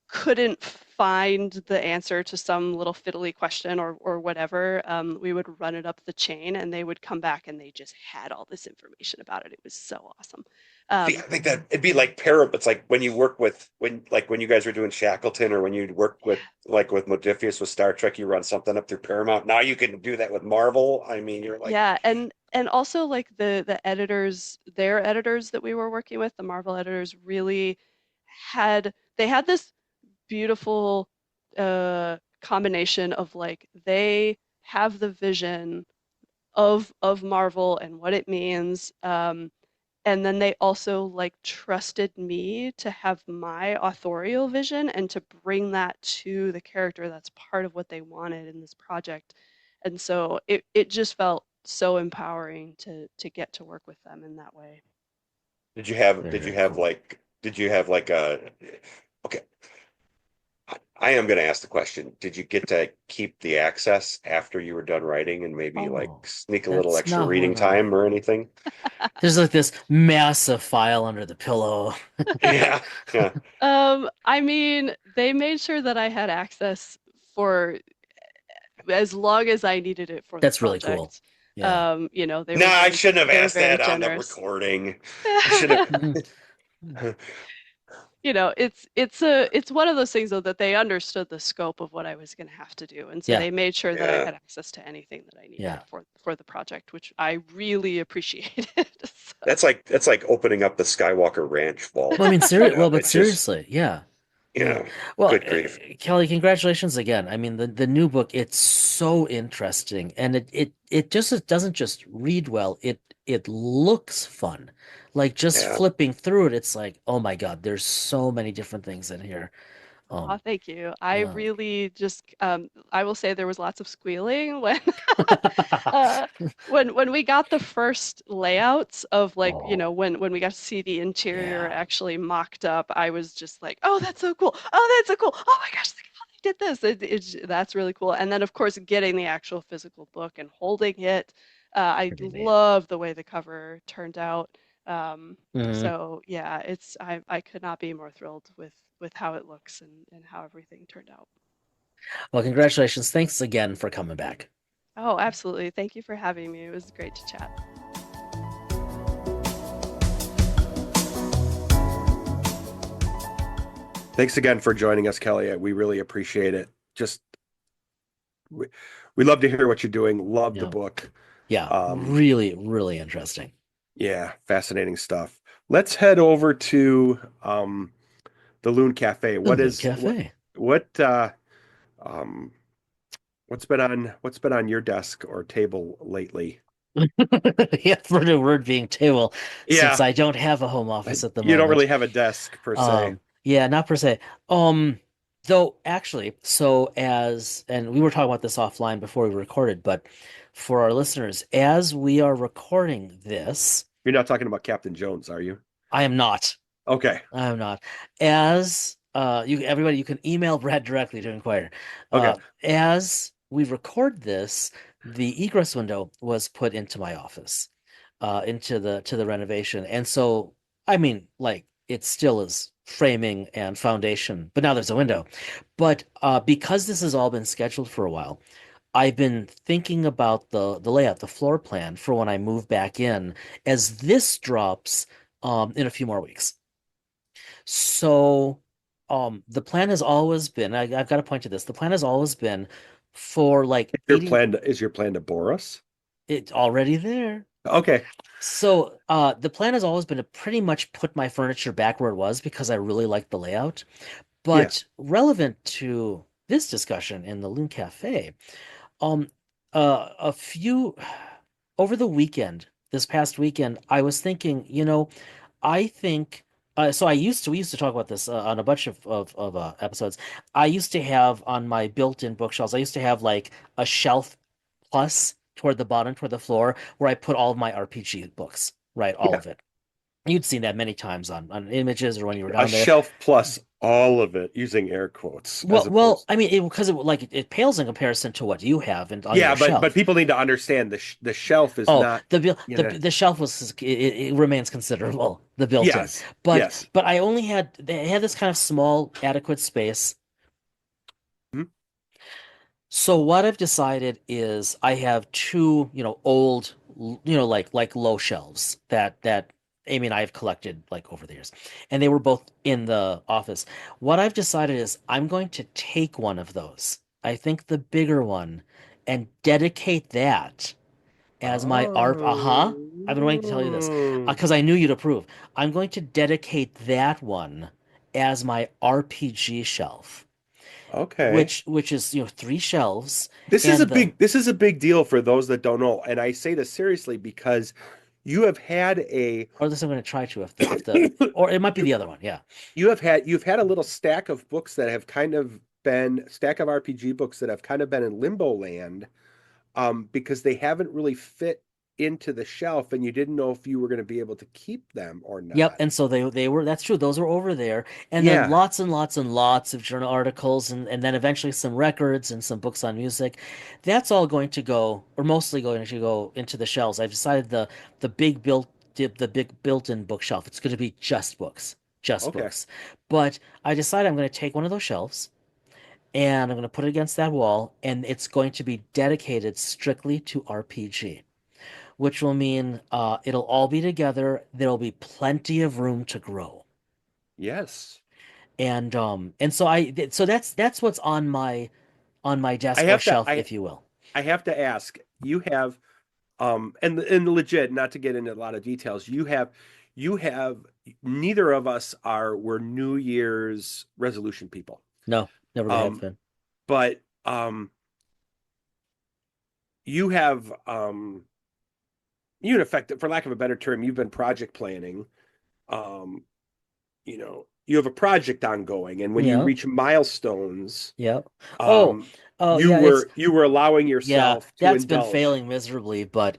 couldn't find the answer to some little fiddly question or whatever, we would run it up the chain and they would come back and they just had all this information about it. It was so awesome. See, I Um, think that it'd be like it's like when you work with when you guys were doing Shackleton or when you work with like with Modiphius with Star Trek, you run something up through Paramount. Now you can do that with Marvel. I mean, you're like, yeah, and also like the editors, their editors that we were working with, the Marvel editors really they had this beautiful combination of like they have the vision of Marvel and what it means. And then they also like trusted me to have my authorial vision and to bring that to the character. That's part of what they wanted in this project. And so it just felt so empowering to get to work with them in that way. Very cool. did you have like a okay? I am going to ask the question. Did you get to keep the access after you were done writing and maybe like Oh, sneak a little that's extra not reading what I. time or anything? There's like this massive file under the pillow. Yeah, yeah. I mean, they made sure that I had access for as long as I needed it for the That's really cool. project. Yeah. No, I shouldn't have They were asked very that on the generous. recording. I should have. Mhm. It's one of those things though that they understood the scope of what I was going to have to do, and so Yeah. they made sure that I Yeah, had access to anything that I needed Yeah. for the project, which I really appreciated. So, that's like opening up the Skywalker Ranch vault. Well, I mean, but It's just seriously, yeah. you Yeah. know, Well, good grief. Kelly, congratulations again. I mean, the new book, it's so interesting and it just it doesn't just read well. it looks fun. Like just Yeah. flipping through it, it's like, oh my God, there's so many different things in here. Oh, Um, thank you. I yeah. really just I will say there was lots of squealing when uh when we got the first layouts of like, Oh, when we got to see the interior yeah. actually mocked up, I was just like, "Oh, that's so cool. Oh, that's so cool. Oh my gosh, look how they did this." That's really cool. And then of course getting the actual physical book and holding it. I Pretty neat. love the way the cover turned out. Mhm. So yeah, I could not be more thrilled with how it looks and how everything turned out. Well, congratulations. Thanks again for coming back. Oh, absolutely. Thank you for having me. It was great to chat. Thanks again for joining us, Kelly. We really appreciate it. Just we, we love to hear what you're doing. Love the Yeah. book. Yeah. Um, Really, really interesting. yeah, fascinating stuff. Let's head over to the Loon Cafe. The Loon Cafe. What um what's been on your desk or table lately? Yeah, for the word being table, since Yeah, I don't have a home office at the you don't moment. really have a desk per se. Yeah, not per se. Though actually, so and we were talking about this offline before we recorded, but for our listeners, as we are recording this, You're not talking about Captain Jones, are you? I am not. Okay. I am not. As you everybody, you can email Brad directly to inquire. Okay. As we record this, the egress window was put into my office, into the renovation, and so I mean, like it still is framing and foundation, but now there's a window. But because this has all been scheduled for a while, I've been thinking about the layout, the floor plan for when I move back in, as this drops in a few more weeks. So, the plan has always been, I've got to point to this, the plan has always been for like 80, Is your plan to bore us? it's already there. Okay. So, the plan has always been to pretty much put my furniture back where it was because I really like the layout. Yeah. But relevant to this discussion in the Loon Cafe, um, a few over the weekend, this past weekend, I was thinking, I think so we used to talk about this on a bunch of episodes. I used to have on my built-in bookshelves, I used to have like a shelf plus toward the bottom, toward the floor, where I put all of my RPG books, right? All Yeah. of it. You'd seen that many times on images or when you were A down there. shelf plus all of it using air quotes as Well, opposed. I mean, because it pales in comparison to what you have and on Yeah, your but shelf. people need to understand the shelf is Oh, not, you the know. the shelf it remains considerable, the built-in. Yes. But Yes. I only had they had this kind of small adequate space. Mhm. So what I've decided is I have two, old, like low shelves that Amy and I have collected like over the years. And they were both in the office. What I've decided is I'm going to take one of those. I think the bigger one and dedicate that as my art. Uh-huh. I've been waiting to tell you this Oh. because I knew you'd approve. I'm going to dedicate that one as my RPG shelf, Okay. which is, three shelves This is a and the big deal for those that don't know. And I say this seriously because you have had a or this I'm going to try to or it might be you the other one. Yeah. you've had a little stack of books that have kind of been stack of RPG books that have kind of been in limbo land, because they haven't really fit into the shelf and you didn't know if you were going to be able to keep them or Yep, not. and so they were that's true. Those were over there. And then Yeah. lots and lots and lots of journal articles and then eventually some records and some books on music. That's all going to go or mostly going to go into the shelves. I've decided the big built-in bookshelf. It's going to be just books. Just Okay. books. But I decided I'm going to take one of those shelves and I'm going to put it against that wall and it's going to be dedicated strictly to RPG, which will mean it'll all be together. There'll be plenty of room to grow. Yes. And so that's what's on my I desk or have to shelf, if you will. I have to ask. You have and legit, not to get into a lot of details, you have neither of us are we're New Year's resolution people. No, never have Um, been. but you have you in effect, for lack of a better term, you've been project planning. Um, you have a project ongoing, and when you Yeah. reach milestones, Yeah. Oh, um, oh you yeah, were you were allowing yeah, yourself to that's been indulge. failing miserably, but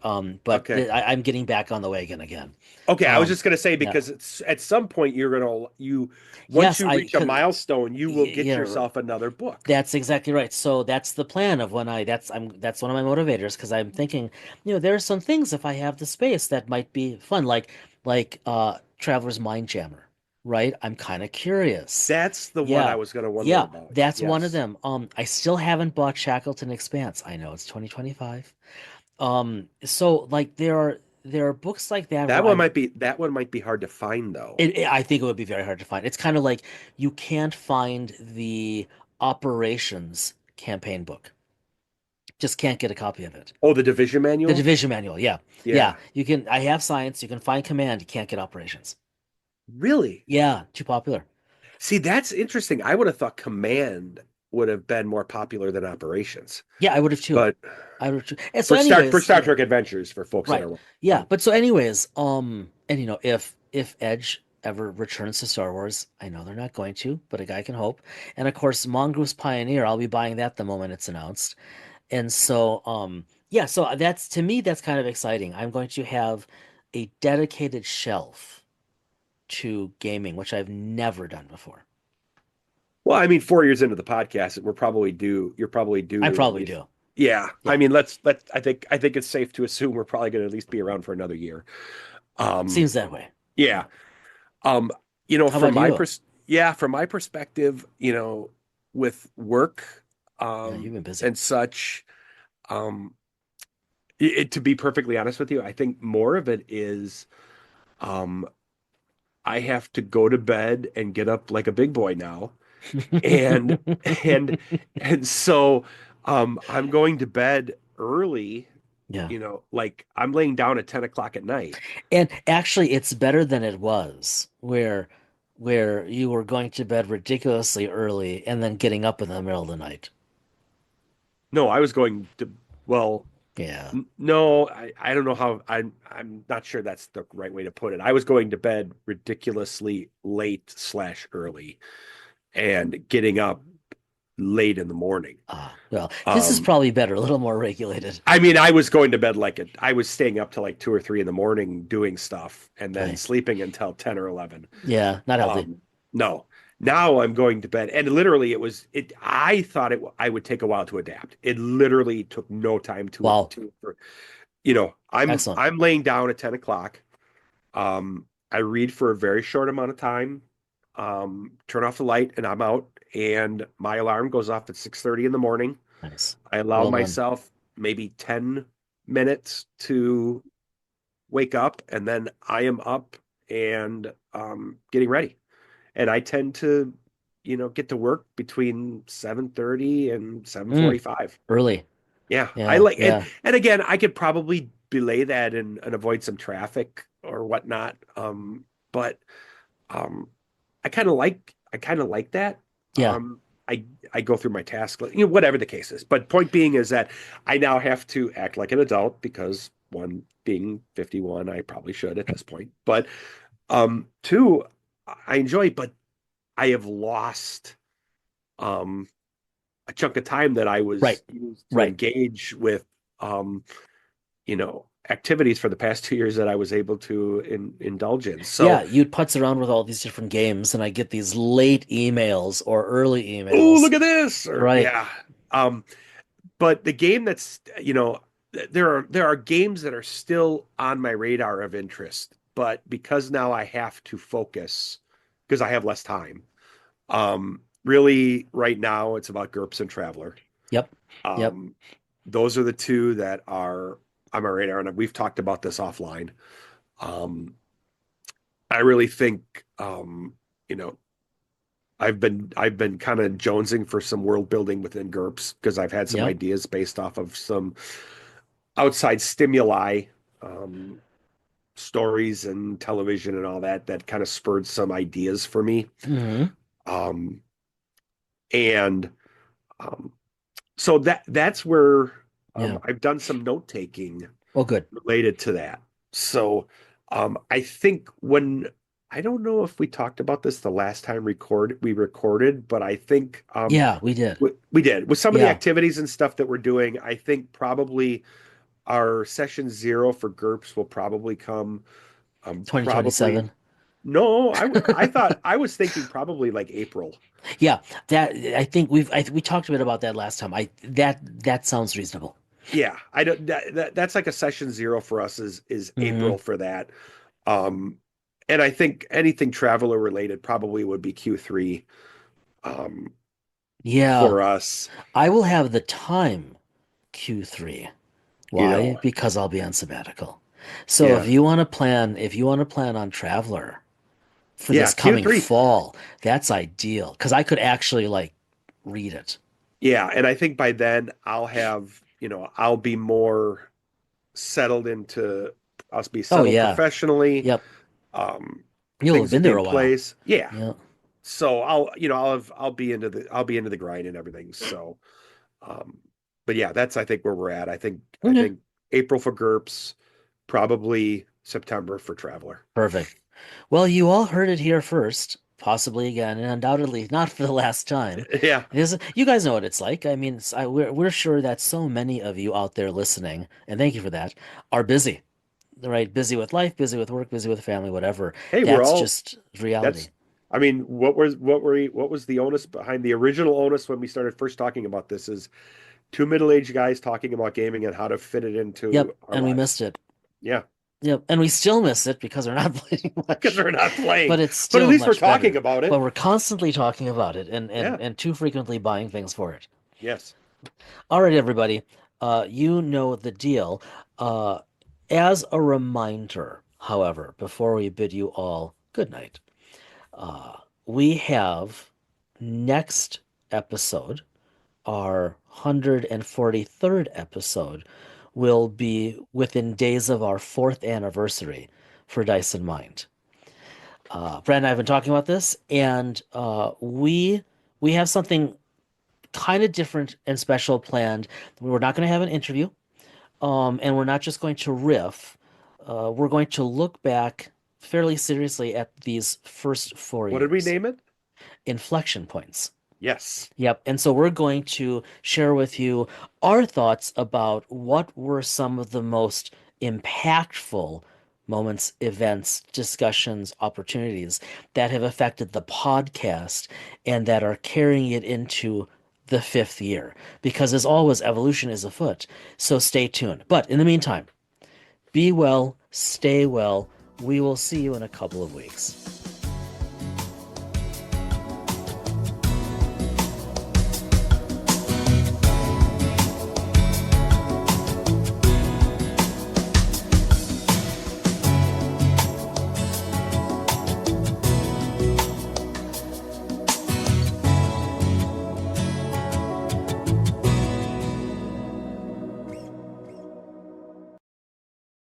Okay. I'm getting back on the wagon again. Okay, I was Um, just gonna say yeah. because it's at some point once Yes, you I reach a could milestone, you will get yeah, yourself another book. that's exactly right. So that's the plan of when that's one of my motivators because I'm thinking, there are some things if I have the space that might be fun, like Traveler's Mind Jammer, right? I'm kind of curious. That's the one I Yeah. was gonna wonder Yeah, about. that's one of Yes. them. I still haven't bought Shackleton Expanse. I know it's 2025. So like there are books like that where That one might be hard to find though. I think it would be very hard to find. It's kind of like you can't find the operations campaign book. Just can't get a copy of it. Oh, the division The manual? division manual, yeah. Yeah. Yeah. You can I have science, you can find command, you can't get operations. Really? Yeah, too popular. See, that's interesting. I would have thought command would have been more popular than operations. Yeah, I would have too. But I would have too. And so for anyways, Star Trek Adventures for folks that right. are Yeah, um, but so anyways, and if Edge ever returns to Star Wars, I know they're not going to, but a guy can hope. And of course, Mongoose Pioneer, I'll be buying that the moment it's announced. And so, yeah, so that's to me, that's kind of exciting. I'm going to have a dedicated shelf to gaming, which I've never done before. well, I mean, 4 years into the podcast, we're probably due. You're probably due I to at probably least. do. Yeah, I Yeah, mean, let's. I think it's safe to assume we're probably going to at least be around for another year. Um, seems that way. yeah. Yeah. Um, How about you? from my perspective, with work, Yeah, you've been busy. and such, um, to be perfectly honest with you, I think more of it is, um, I have to go to bed and get up like a big boy now. And and and so I'm going to bed early, Yeah. like I'm laying down at 10 o'clock at night. And actually, it's better than it was, where you were going to bed ridiculously early and then getting up in the middle of the night. No, I was going to, well, Yeah. no, I don't know how I'm not sure that's the right way to put it. I was going to bed ridiculously late slash early and getting up late in the morning. Ah, well, this is Um, probably better, a little more regulated. I mean, I was going to bed I was staying up to like 2 or 3 in the morning doing stuff and then Right. sleeping until 10 or 11. Yeah, not healthy. No, now I'm going to bed. And literally I thought I would take a while to adapt. It literally took no time Wow. Excellent. I'm laying down at 10 o'clock. I read for a very short amount of time, turn off the light and I'm out. And my alarm goes off at 6:30 in the morning. Nice. I allow Well done. myself maybe 10 minutes to wake up, and then I am up and getting ready. And I tend to, get to work between 7:30 and Mm, 7:45. early. Yeah, I Yeah, like yeah, and again, I could probably belay that and avoid some traffic or whatnot. But um, I kind of like that. yeah. Um, I I go through my task, whatever the case is. But point being is that I now have to act like an adult because one, being 51, I probably should at this point. But two, I enjoy, but I have lost um a chunk of time that I Right, was used to right. engage with activities for the past 2 years that I was able to indulge in. Yeah, So, you'd putz around with all these different games, and I get these late emails or early oh, emails. look at this, or Right. yeah. Um, but the game that's, there are games that are still on my radar of interest, but because now I have to focus because I have less time. Really, right now it's about GURPS and Traveler. Yep. Yep. Um, those are the two that are on my radar, and we've talked about this offline. Um, I really think, you know, I've been kind of jonesing for some world building within GURPS because I've had some Yep. ideas based off of some outside stimuli, um, stories and television and all that kind of spurred some ideas for me. Hmm. Um, and um, so that's where Yeah. I've done some note taking Oh, good. related to that. So I think when I don't know if we talked about this the last time we recorded, but I think Yeah, we did. we did with some of the Yeah, activities and stuff that we're doing. I think probably our session 0 for GURPS will probably come probably 2027. no, I thought I was thinking probably like April. Yeah, that I think we talked a bit about that last time. That sounds reasonable. Yeah, I don't that's like a session 0 for us is Hmm. April for that. Um and I think anything traveler related probably would be Q3 um Yeah, for us. I will have the time Q3. You Why? know, Because I'll be on sabbatical. So yeah. if you want to plan on Traveler for Yeah, this coming Q3. fall, that's ideal because I could actually like read it. Yeah, and I think by then I'll have, I'll be more settled into I'll be Oh settled yeah. professionally. Yep. Um You'll have Things will been be there in a while. place. Yeah. Yeah. So I'll be into the grind and everything. So um but yeah, that's I think where we're at. I Okay. think April for GURPS, probably September for Traveler. Perfect. Well, you all heard it here first, possibly again, and undoubtedly not for the last time. Yeah. You guys know what it's like. I mean, we're sure that so many of you out there listening, and thank you for that, are busy, right? Busy with life, busy with work, busy with family, whatever. Hey, we're That's all just reality. that's I mean, what was the onus behind the original onus when we started first talking about this is two middle-aged guys talking about gaming and how to fit it into Yep, our and we lives. missed it. Yeah, Yep, and we still miss it because we're not playing because much, we're not but playing. it's But at still least we're much talking better. about But it. we're constantly talking about it Yeah. and too frequently buying things for it. Yes. All right, everybody. You know the deal. Uh, as a reminder, however, before we bid you all good night, uh, we have next episode, our 143rd episode, will be within days of our fourth anniversary for Dice and Mind. Brad and I have been talking about this, and we have something kind of different and special planned. We're not going to have an interview, and we're not just going to riff. We're going to look back fairly seriously at these first four What did we years, name it? inflection points. Yes. Yep. And so we're going to share with you our thoughts about what were some of the most impactful moments, events, discussions, opportunities that have affected the podcast and that are carrying it into the fifth year. Because as always, evolution is afoot. So stay tuned. But in the meantime, be well, stay well. We will see you in a couple of weeks.